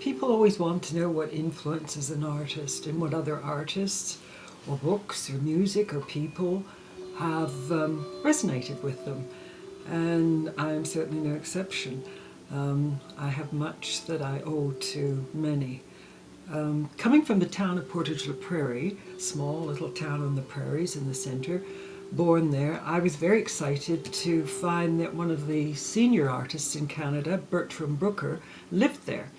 People always want to know what influences an artist and what other artists or books or music or people have resonated with them. And I am certainly no exception. I have much that I owe to many. Coming from the town of Portage la Prairie, small little town on the prairies in the centre, born there, I was very excited to find that one of the senior artists in Canada, Bertram Brooker, lived there.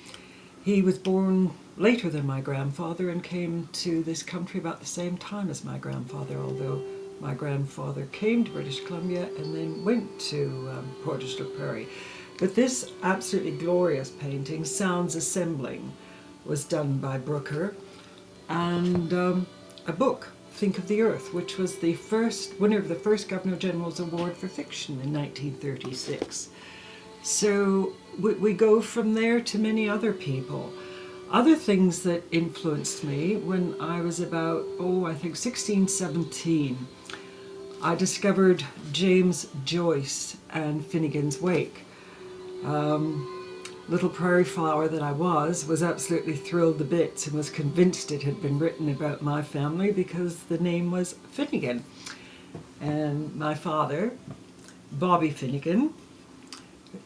He was born later than my grandfather and came to this country about the same time as my grandfather, although my grandfather came to British Columbia and then went to Portage la Prairie. But this absolutely glorious painting, Sounds Assembling, was done by Brooker, and a book, Think of the Earth, which was the first winner of the first Governor-General's Award for Fiction in 1936. So we go from there to many other people. Other things that influenced me when I was about, I think 16, 17, I discovered James Joyce and Finnegans Wake. Little prairie flower that I was absolutely thrilled to bits and was convinced it had been written about my family because the name was Finnegan. And my father, Bobby Finnegan,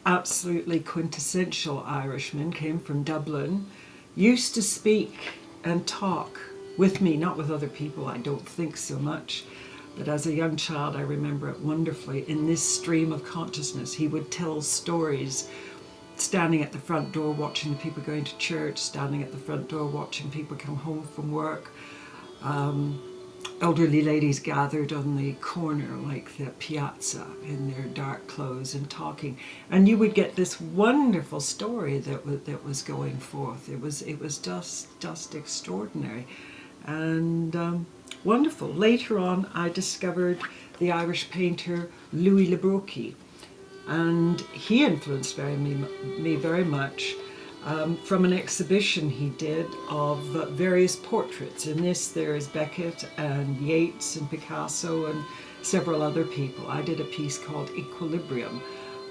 absolutely quintessential Irishman, came from Dublin, used to speak and talk with me, not with other people, I don't think so much, but as a young child I remember it wonderfully. In this stream of consciousness, he would tell stories, standing at the front door watching the people going to church, standing at the front door watching people come home from work, elderly ladies gathered on the corner like the piazza in their dark clothes and talking, and you would get this wonderful story that was going forth. It was just extraordinary and wonderful. Later on I discovered the Irish painter Louis Le Brocq, and he influenced me very much from an exhibition he did of various portraits. In this there is Beckett and Yeats and Picasso and several other people. I did a piece called Equilibrium,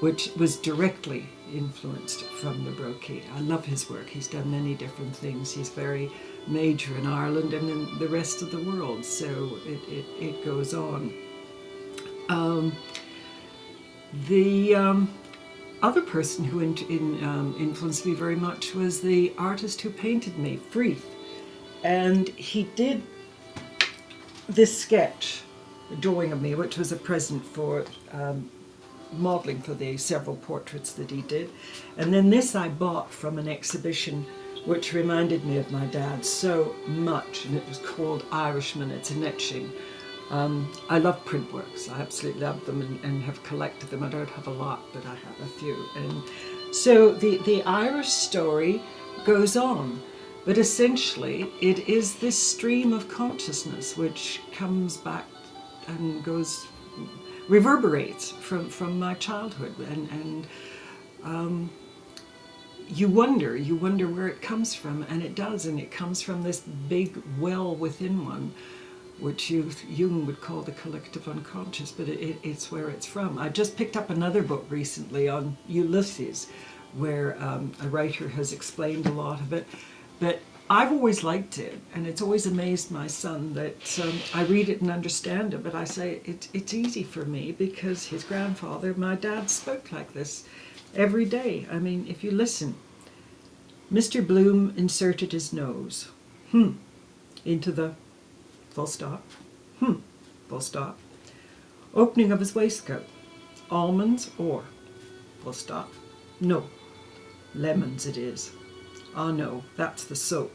which was directly influenced from Le Brocq. I love his work. He's done many different things. He's very major in Ireland and in the rest of the world, so it goes on. The other person who influenced me very much was the artist who painted me, Freeth. And he did this sketch, a drawing of me, which was a present for modelling for the several portraits that he did. And then this I bought from an exhibition which reminded me of my dad so much, and it was called Irishman. It's an etching. I love print works. I absolutely love them and have collected them. I don't have a lot, but I have a few. And so the Irish story goes on, but essentially it is this stream of consciousness which comes back and reverberates from my childhood, and you wonder where it comes from, and it does, and it comes from this big well within one, which Jung would call the collective unconscious, but it's where it's from. I just picked up another book recently on Ulysses, where a writer has explained a lot of it, but I've always liked it, and it's always amazed my son that I read it and understand it, but I say it's easy for me because his grandfather, my dad, spoke like this every day. I mean, if you listen, Mr. Bloom inserted his nose into the full stop, full stop, opening of his waistcoat, almonds or, full stop, no, lemons it is. Ah no, that's the soap.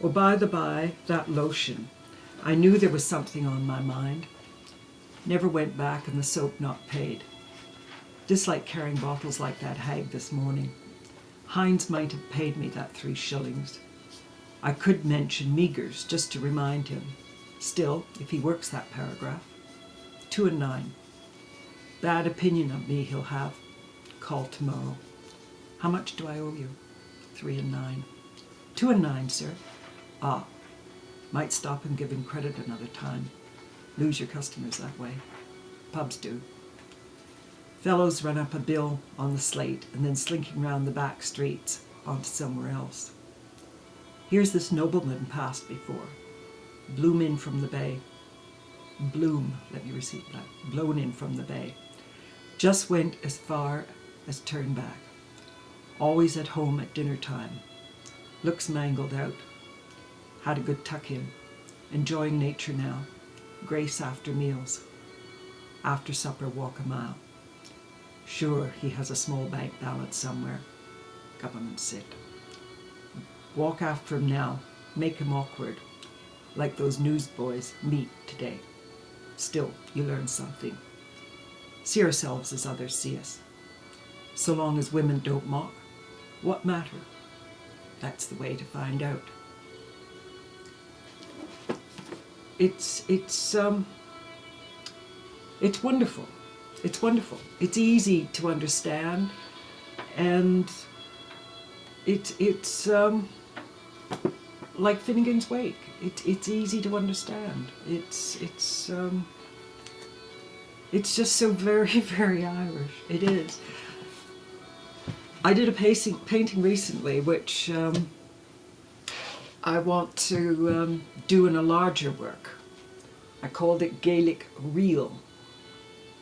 Oh, by the by, that lotion. I knew there was something on my mind. Never went back and the soap not paid. Dislike carrying bottles like that hag this morning. Hines might have paid me that 3 shillings. I could mention Meagher's just to remind him. Still, if he works that paragraph. 2 and 9. Bad opinion of me he'll have. Call tomorrow. How much do I owe you? 3 and 9. 2 and 9, sir. Ah, might stop and give him credit another time. Lose your customers that way. Pubs do. Fellows run up a bill on the slate and then slinking round the back streets. onto somewhere else. Here's this nobleman passed before, bloom in from the bay. Bloom, let me repeat that, blown in from the bay. Just went as far as turn back. Always at home at dinner time. Looks mangled out. Had a good tuck in. Enjoying nature now. Grace after meals. After supper walk a mile. Sure, he has a small bank balance somewhere. Government sit. Walk after him now. Make him awkward. Like those newsboys meet today. Still, you learn something. See ourselves as others see us. So long as women don't mock, what matter? That's the way to find out. It's wonderful. It's wonderful. It's easy to understand, and it's like Finnegans Wake. It's easy to understand. It's just so very, very Irish. It is. I did a painting recently, which I want to do in a larger work. I called it Gaelic Reel.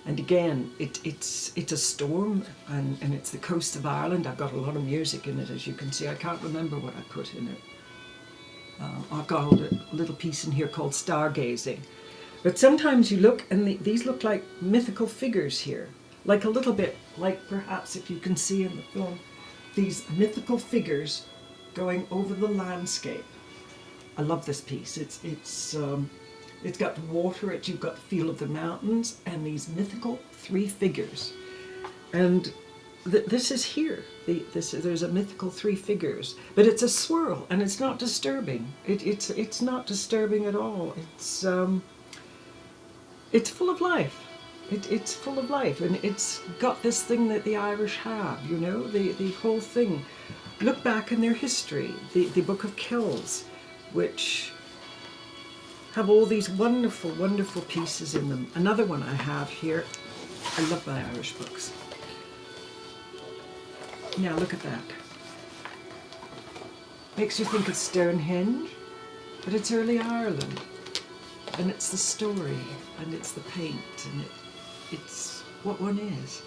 And again, it's a storm, and it's the coast of Ireland. I've got a lot of music in it, as you can see. I can't remember what I put in it. I've got a little piece in here called Stargazing. But sometimes you look, and these look like mythical figures here. Like a little bit, like perhaps if you can see in the film, these mythical figures going over the landscape. I love this piece. It's got water, you've got the feel of the mountains, and these mythical three figures. And this is here. There's a mythical three figures, but it's a swirl, and it's not disturbing. It's not disturbing at all. It's full of life. It's full of life, and it's got this thing that the Irish have, you know, the whole thing. Look back in their history, the Book of Kells, which have all these wonderful, wonderful pieces in them. Another one I have here. I love my Irish books. Now look at that. Makes you think of Stonehenge, but it's early Ireland. And it's the story, and it's the paint, and it's what one is.